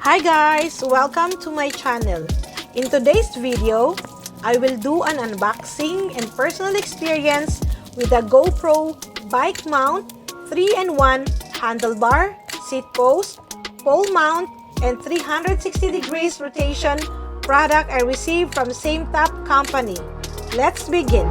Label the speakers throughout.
Speaker 1: Hi guys! Welcome to my channel. In today's video, I will do an unboxing and personal experience with the GoPro Bike Mount 3-in-1 handlebar, seat post, pole mount, and 360 degrees rotation product I received from Sametop Company. Let's begin!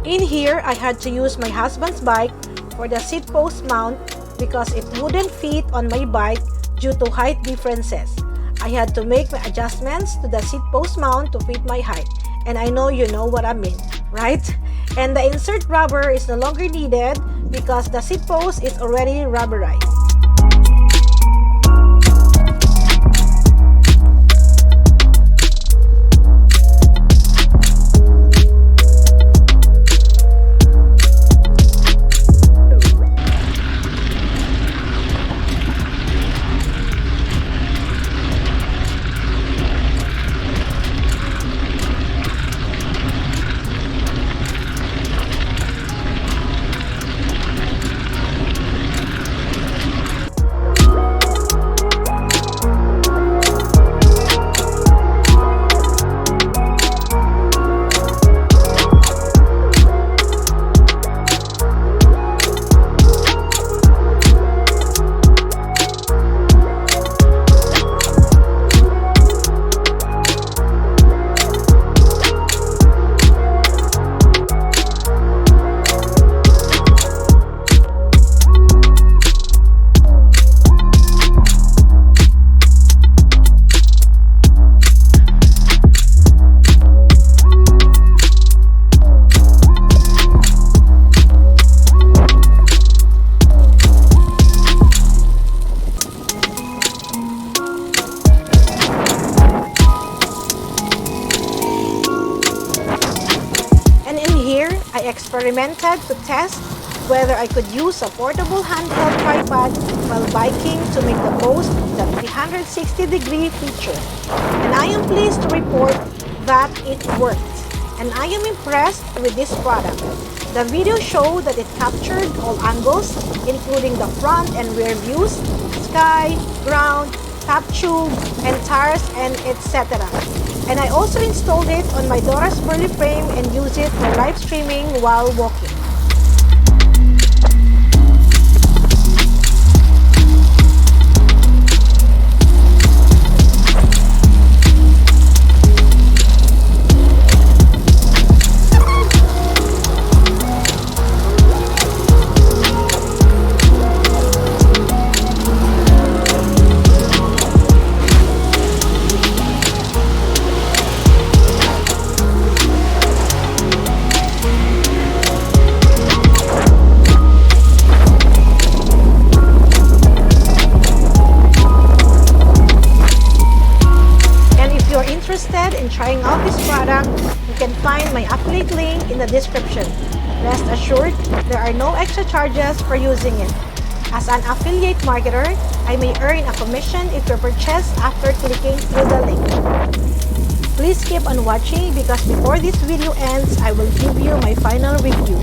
Speaker 1: In here, I had to use my husband's bike for the seat post mount because it wouldn't fit on my bike due to height differences. I had to make my adjustments to the seat post mount to fit my height, and I know you know what I mean, right? And the insert rubber is no longer needed because the seat post is already rubberized. I experimented to test whether I could use a portable handheld tripod while biking to make the most of the 360-degree feature. And I am pleased to report that it worked. And I am impressed with this product. The video showed that it captured all angles, including the front and rear views, sky, ground, top tube, and tires, and etc. And I also installed it on my daughter's burly frame and used it for live streaming while walking. Interested in trying out this product, you can find my affiliate link in the description. Rest assured, there are no extra charges for using it. As an affiliate marketer, I may earn a commission if you purchase after clicking through the link. Please keep on watching because before this video ends, I will give you my final review.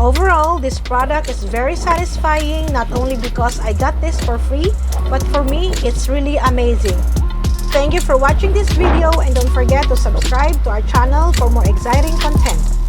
Speaker 1: Overall, this product is very satisfying, not only because I got this for free, but for me, it's really amazing. Thank you for watching this video and don't forget to subscribe to our channel for more exciting content.